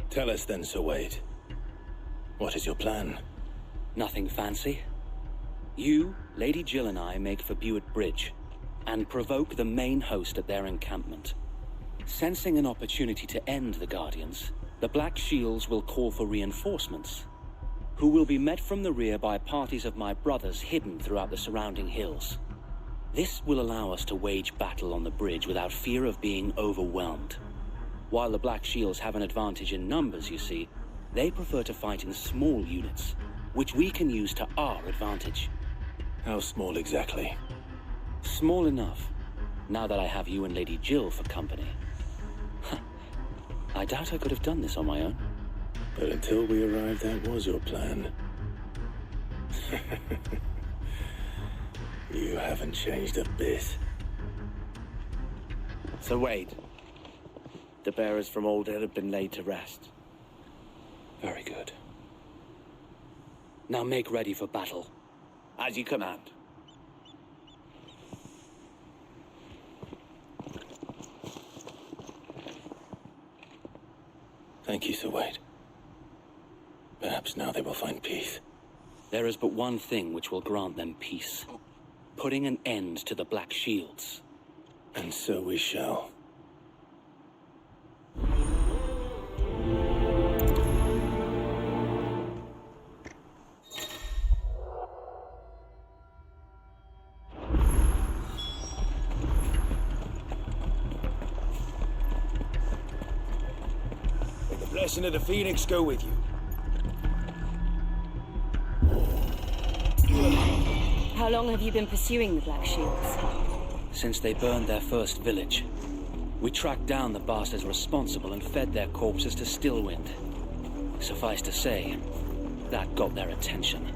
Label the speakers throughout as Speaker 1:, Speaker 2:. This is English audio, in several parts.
Speaker 1: Tell us then, Sir Wade. What is your plan?
Speaker 2: Nothing fancy. You, Lady Jill and I make for Buett Bridge, and provoke the main host at their encampment. Sensing an opportunity to end the Guardians, the Black Shields will call for reinforcements, who will be met from the rear by parties of my brothers hidden throughout the surrounding hills. This will allow us to wage battle on the bridge without fear of being overwhelmed. While the Black Shields have an advantage in numbers, you see, they prefer to fight in small units, which we can use to our advantage.
Speaker 1: How small exactly?
Speaker 2: Small enough, now that I have you and Lady Jill for company. I doubt I could have done this on my own.
Speaker 1: But until we arrived, that was your plan. You haven't changed a bit.
Speaker 3: Sir Wade, the bearers from Old Ed have been laid to rest.
Speaker 2: Very good. Now make ready for battle.
Speaker 3: As you command.
Speaker 1: Thank you, Sir Wade. Perhaps now they will find peace.
Speaker 2: There is but one thing which will grant them peace. Putting an end to the Black Shields.
Speaker 1: And so we shall.
Speaker 3: May the blessing of the Phoenix go with you.
Speaker 4: How long have you been pursuing the Black Shields?
Speaker 2: Since they burned their first village. We tracked down the bastards responsible and fed their corpses to Stillwind. Suffice to say, that got their attention.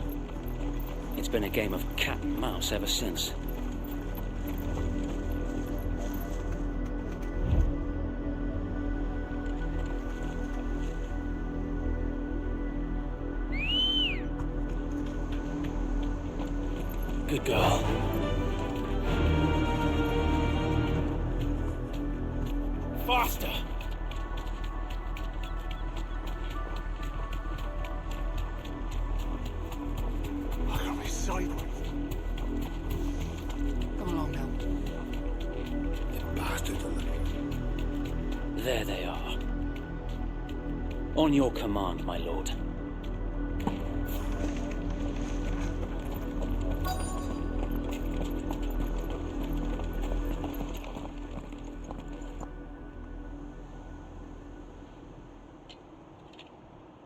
Speaker 2: It's been a game of cat and mouse ever since. Good girl.
Speaker 3: Faster! I can't be sideways.
Speaker 5: Come along now.
Speaker 3: You bastards on the...
Speaker 2: There they are. On your command, my lord.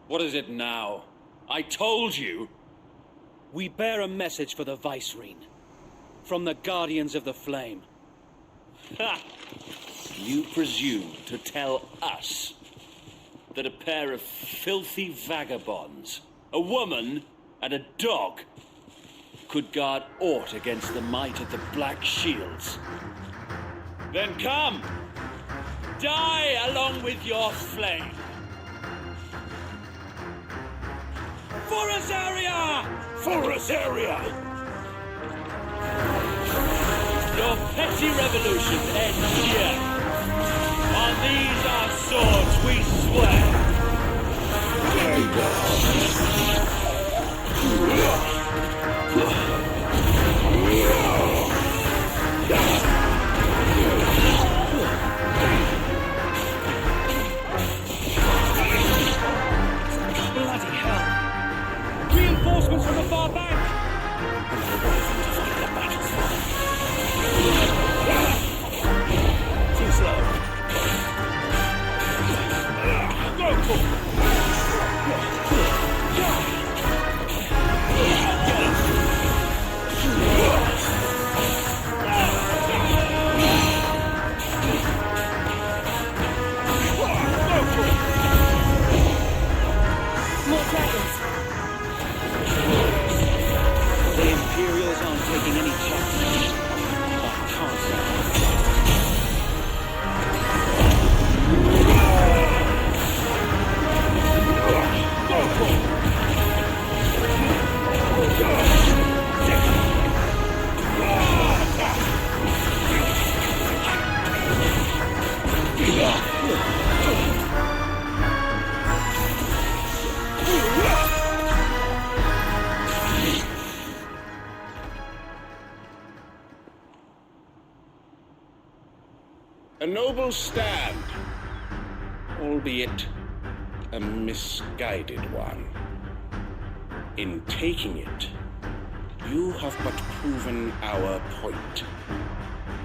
Speaker 2: What is it now? I told you! We bear a message for the Vicereine. From the Guardians of the Flame.
Speaker 6: Ha! You presume to tell us that a pair of filthy vagabonds, a woman and a dog, could guard aught against the might of the Black Shields? Then come! Die along with your flame! For Azaria!
Speaker 3: For Azaria!
Speaker 6: Your petty revolution ends here. On these our swords we swear.
Speaker 2: Bloody hell! Reinforcements from the far bank!
Speaker 3: Too slow.
Speaker 5: noble stand, albeit a misguided one. In taking it, you have but proven our point,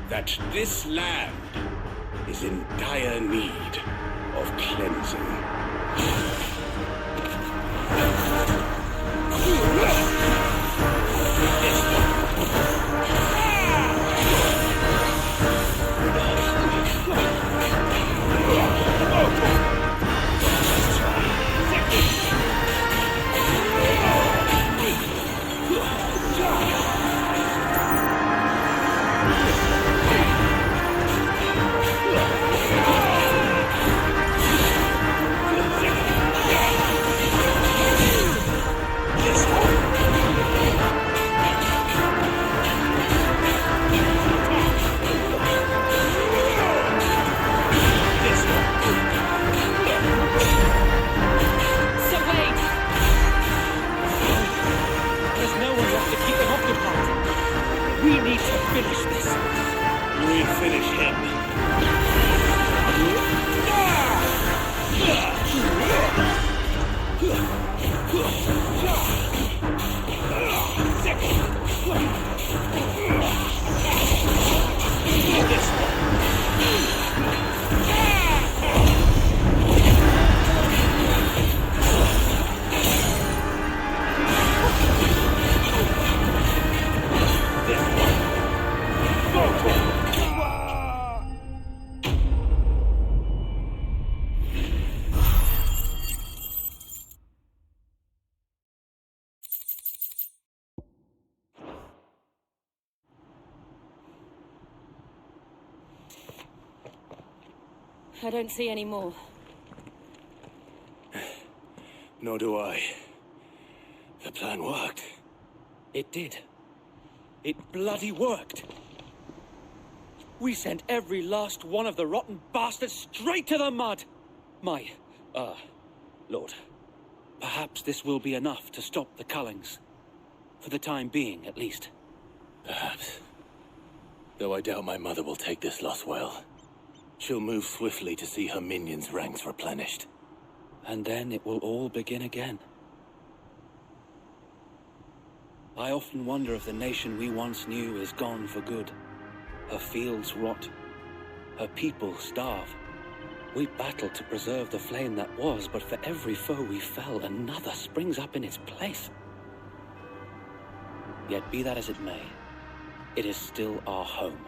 Speaker 5: that this land is in dire need of cleansing.
Speaker 4: I don't see any more.
Speaker 1: Nor do I. The plan worked.
Speaker 2: It did. It bloody worked. We sent every last one of the rotten bastards straight to the mud! Lord, perhaps this will be enough to stop the Cullings. For the time being, at least.
Speaker 1: Perhaps. Though I doubt my mother will take this loss well. She'll move swiftly to see her minions' ranks replenished.
Speaker 2: And then it will all begin again. I often wonder if the nation we once knew is gone for good. Her fields rot. Her people starve. We battled to preserve the flame that was, but for every foe we fell, another springs up in its place. Yet be that as it may, it is still our home,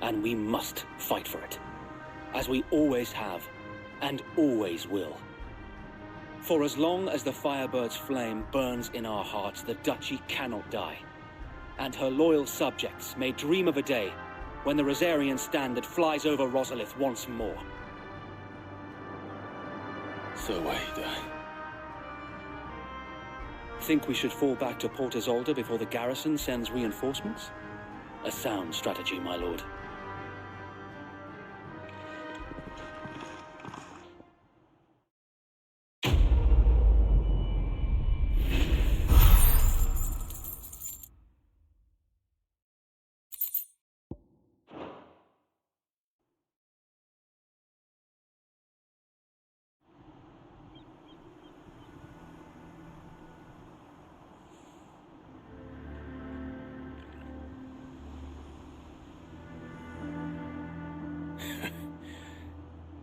Speaker 2: and we must fight for it. As we always have, and always will. For as long as the Firebird's flame burns in our hearts, the Duchy cannot die. And her loyal subjects may dream of a day when the Rosarian standard flies over Rosalith once more.
Speaker 1: So wait,
Speaker 2: Think we should fall back to Port Isolde before the garrison sends reinforcements? A sound strategy, my lord.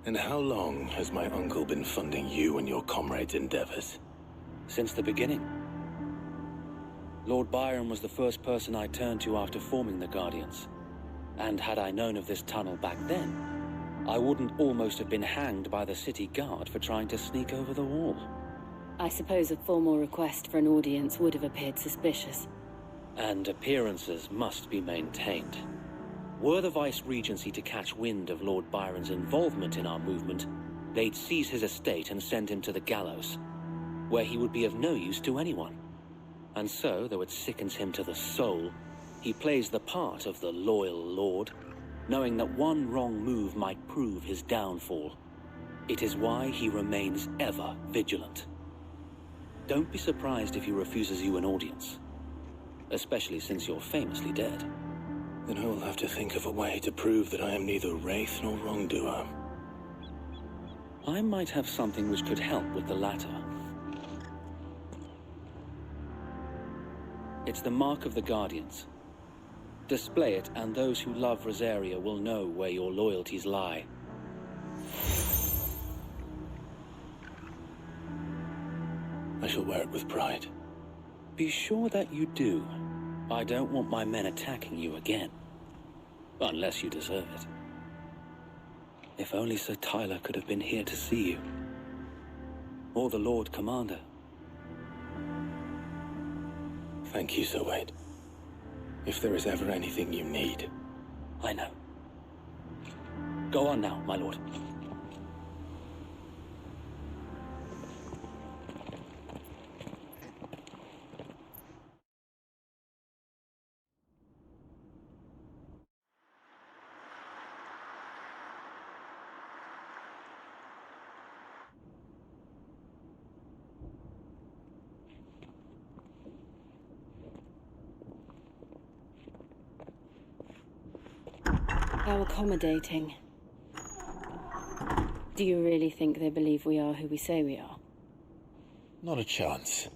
Speaker 1: And how long has my uncle been funding you and your comrades' endeavors?
Speaker 2: Since the beginning. Lord Byron was the first person I turned to after forming the Guardians. And had I known of this tunnel back then, I wouldn't almost have been hanged by the city guard for trying to sneak over the wall.
Speaker 4: I suppose a formal request for an audience would have appeared suspicious.
Speaker 2: And appearances must be maintained. Were the Vice-Regency to catch wind of Lord Byron's involvement in our movement, they'd seize his estate and send him to the gallows, where he would be of no use to anyone. And so, though it sickens him to the soul, he plays the part of the loyal lord, knowing that one wrong move might prove his downfall. It is why he remains ever vigilant. Don't be surprised if he refuses you an audience, especially since you're famously dead.
Speaker 1: Then I will have to think of a way to prove that I am neither wraith nor wrongdoer.
Speaker 2: I might have something which could help with the latter. It's the mark of the Guardians. Display it, and those who love Rosaria will know where your loyalties lie.
Speaker 1: I shall wear it with pride.
Speaker 2: Be sure that you do. I don't want my men attacking you again. Unless you deserve it. If only Sir Tyler could have been here to see you. Or the Lord Commander.
Speaker 1: Thank you, Sir Wade. If there is ever anything you need.
Speaker 2: I know. Go on now, my lord.
Speaker 4: How accommodating. Do you really think they believe we are who we say we are?
Speaker 1: Not a chance.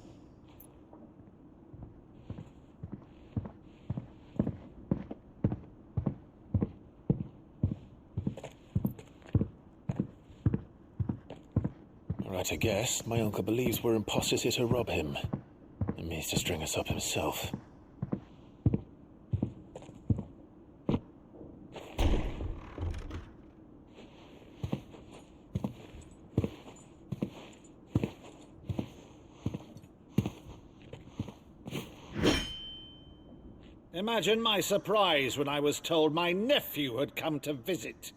Speaker 1: Right, I guess. My uncle believes we're imposters here to rob him. And means to string us up himself.
Speaker 7: Imagine my surprise when I was told my nephew had come to visit.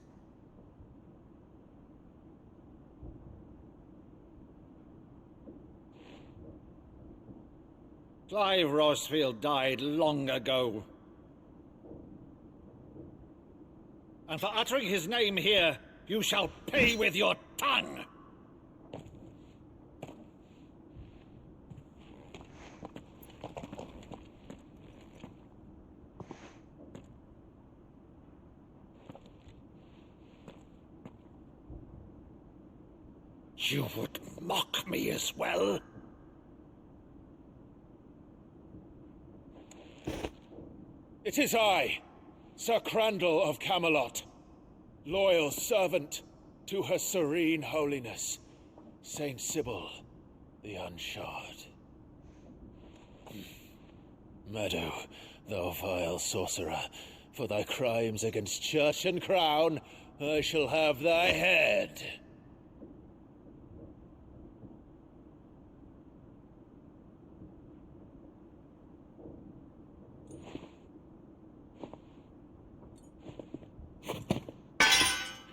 Speaker 7: Clive Rosfield died long ago. And for uttering his name here, you shall pay with your tongue! You would mock me as well?
Speaker 1: It is I, Sir Crandall of Camelot, loyal servant to Her Serene Holiness, Saint Sybil the Unshod. Meadow, thou vile sorcerer, for thy crimes against church and crown, I shall have thy head.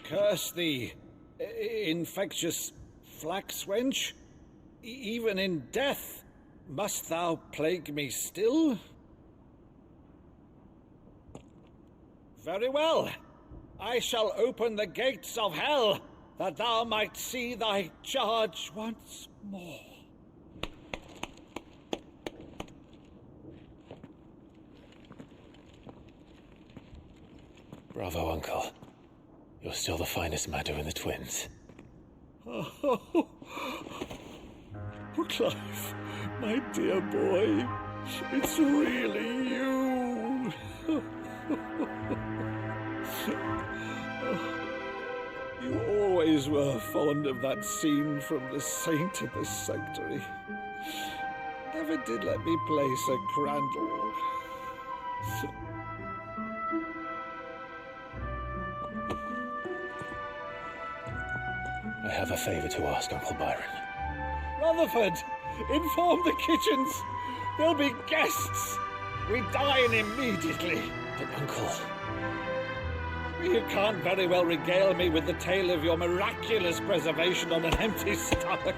Speaker 7: Curse thee, infectious flax wench. Even in death, must thou plague me still? Very well. I shall open the gates of hell, that thou might see thy charge once more.
Speaker 1: Bravo, Uncle. You're still the finest Maddo in the twins.
Speaker 7: Oh, Clive, my dear boy, it's really you. You always were fond of that scene from The Saint in the Sanctuary. Never did let me play Sir Crandall.
Speaker 1: I have a favor to ask, Uncle Byron.
Speaker 7: Rutherford, inform the kitchens. There'll be guests. We dine immediately.
Speaker 1: But, Uncle...
Speaker 7: You can't very well regale me with the tale of your miraculous preservation on an empty stomach.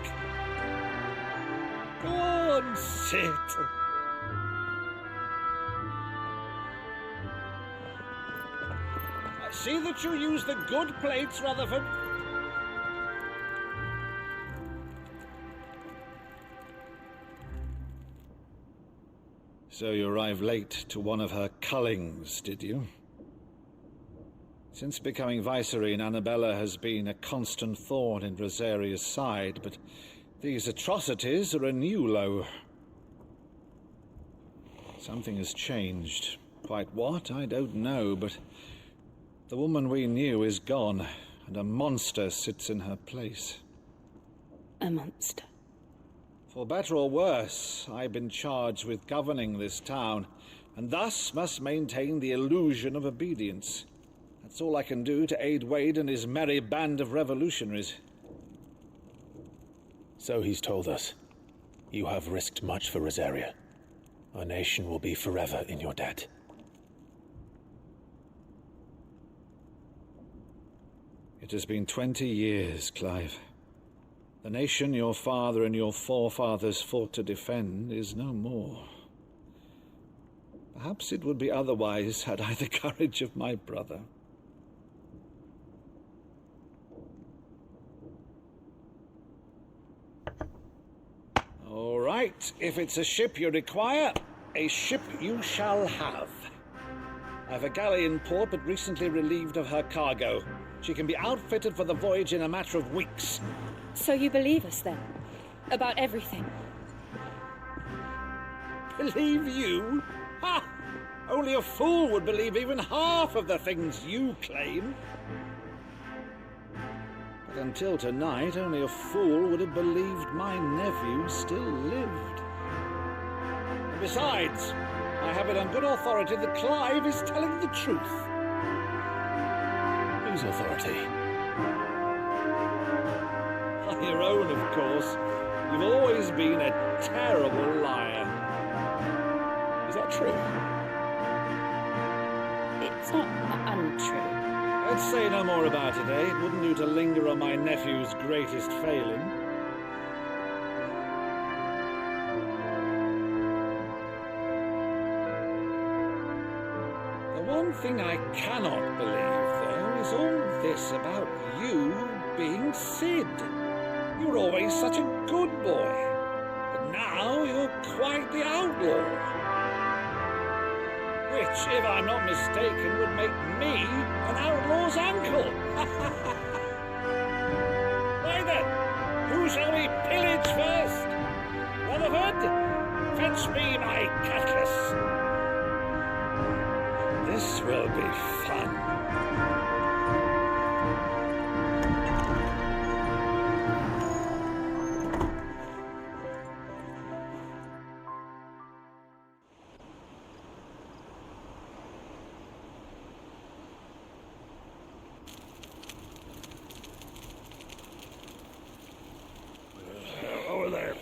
Speaker 7: Go on, sit. See that you use the good plates, Rutherford. So you arrived late to one of her cullings, did you? Since becoming Vicereine, Annabella has been a constant thorn in Rosaria's side, but these atrocities are a new low. Something has changed. Quite what, I don't know, but the woman we knew is gone, and a monster sits in her place.
Speaker 4: A monster.
Speaker 7: For better or worse, I've been charged with governing this town, and thus must maintain the illusion of obedience. That's all I can do to aid Wade and his merry band of revolutionaries.
Speaker 1: So he's told us. You have risked much for Rosaria. Our nation will be forever in your debt.
Speaker 7: It has been 20 years, Clive. The nation your father and your forefathers fought to defend is no more. Perhaps it would be otherwise had I the courage of my brother. All right, if it's a ship you require, a ship you shall have. I've a galley in port, but recently relieved of her cargo. She can be outfitted for the voyage in a matter of weeks.
Speaker 4: So you believe us, then? About everything?
Speaker 7: Believe you? Ha! Only a fool would believe even half of the things you claim. But until tonight, only a fool would have believed my nephew still lived. And besides, I have it on good authority that Clive is telling the truth.
Speaker 1: Whose authority?
Speaker 7: On your own, of course. You've always been a terrible liar.
Speaker 1: Is that true?
Speaker 4: It's not untrue.
Speaker 7: Let's say no more about it, eh? It wouldn't do to linger on my nephew's greatest failing. The one thing I cannot believe, though, is all this about you being Sid. You were always such a good boy, but now you're quite the outlaw. Which, if I'm not mistaken, would make me an outlaw's uncle. Why then, who shall we pillage first? Rutherford, fetch me my cutlass. This will be fun.
Speaker 5: Over there.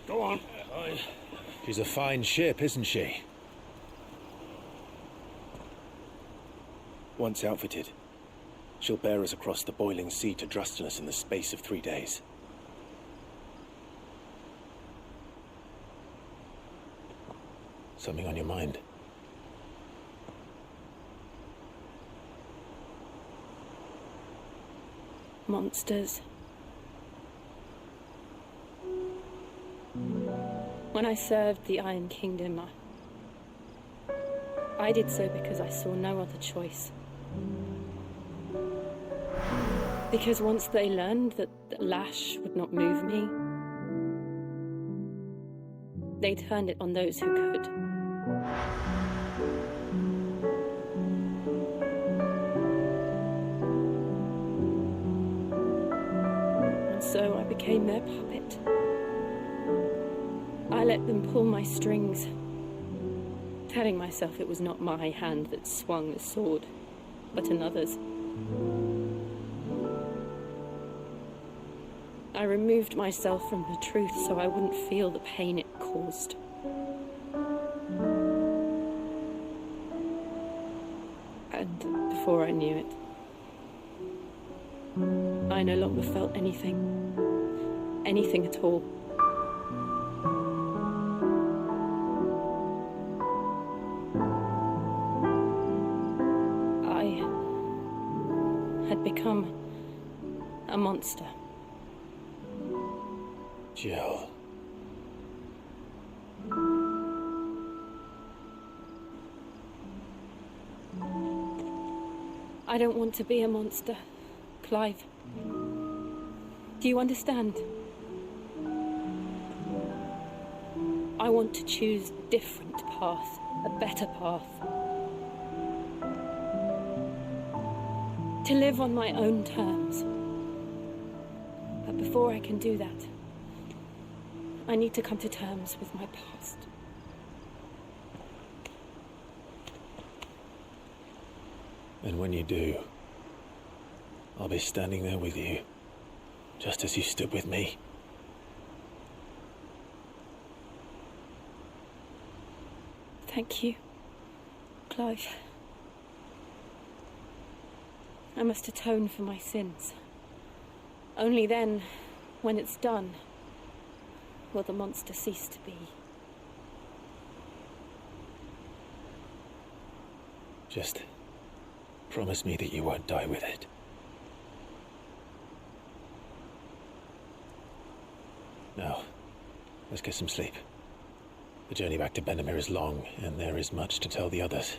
Speaker 5: Go on.
Speaker 1: She's a fine ship, isn't she? Once outfitted, she'll bear us across the boiling sea to Drustenus in the space of 3 days. Something on your mind?
Speaker 4: Monsters. When I served the Iron Kingdom, I did so because I saw no other choice. Because once they learned that Lash would not move me, they turned it on those who could. And so I became their puppet. I let them pull my strings, telling myself it was not my hand that swung the sword, but another's. I removed myself from the truth so I wouldn't feel the pain it caused. And before I knew it, I no longer felt anything. Anything at all. I had become a monster.
Speaker 1: Jill.
Speaker 4: I don't want to be a monster, Clive. Do you understand? I want to choose a different path, a better path. To live on my own terms. But before I can do that, I need to come to terms with my past.
Speaker 1: And when you do, I'll be standing there with you, just as you stood with me.
Speaker 4: Thank you, Clive. I must atone for my sins. Only then, when it's done, will the monster cease to be.
Speaker 1: Just promise me that you won't die with it. Now, let's get some sleep. The journey back to Benamir is long, and there is much to tell the others.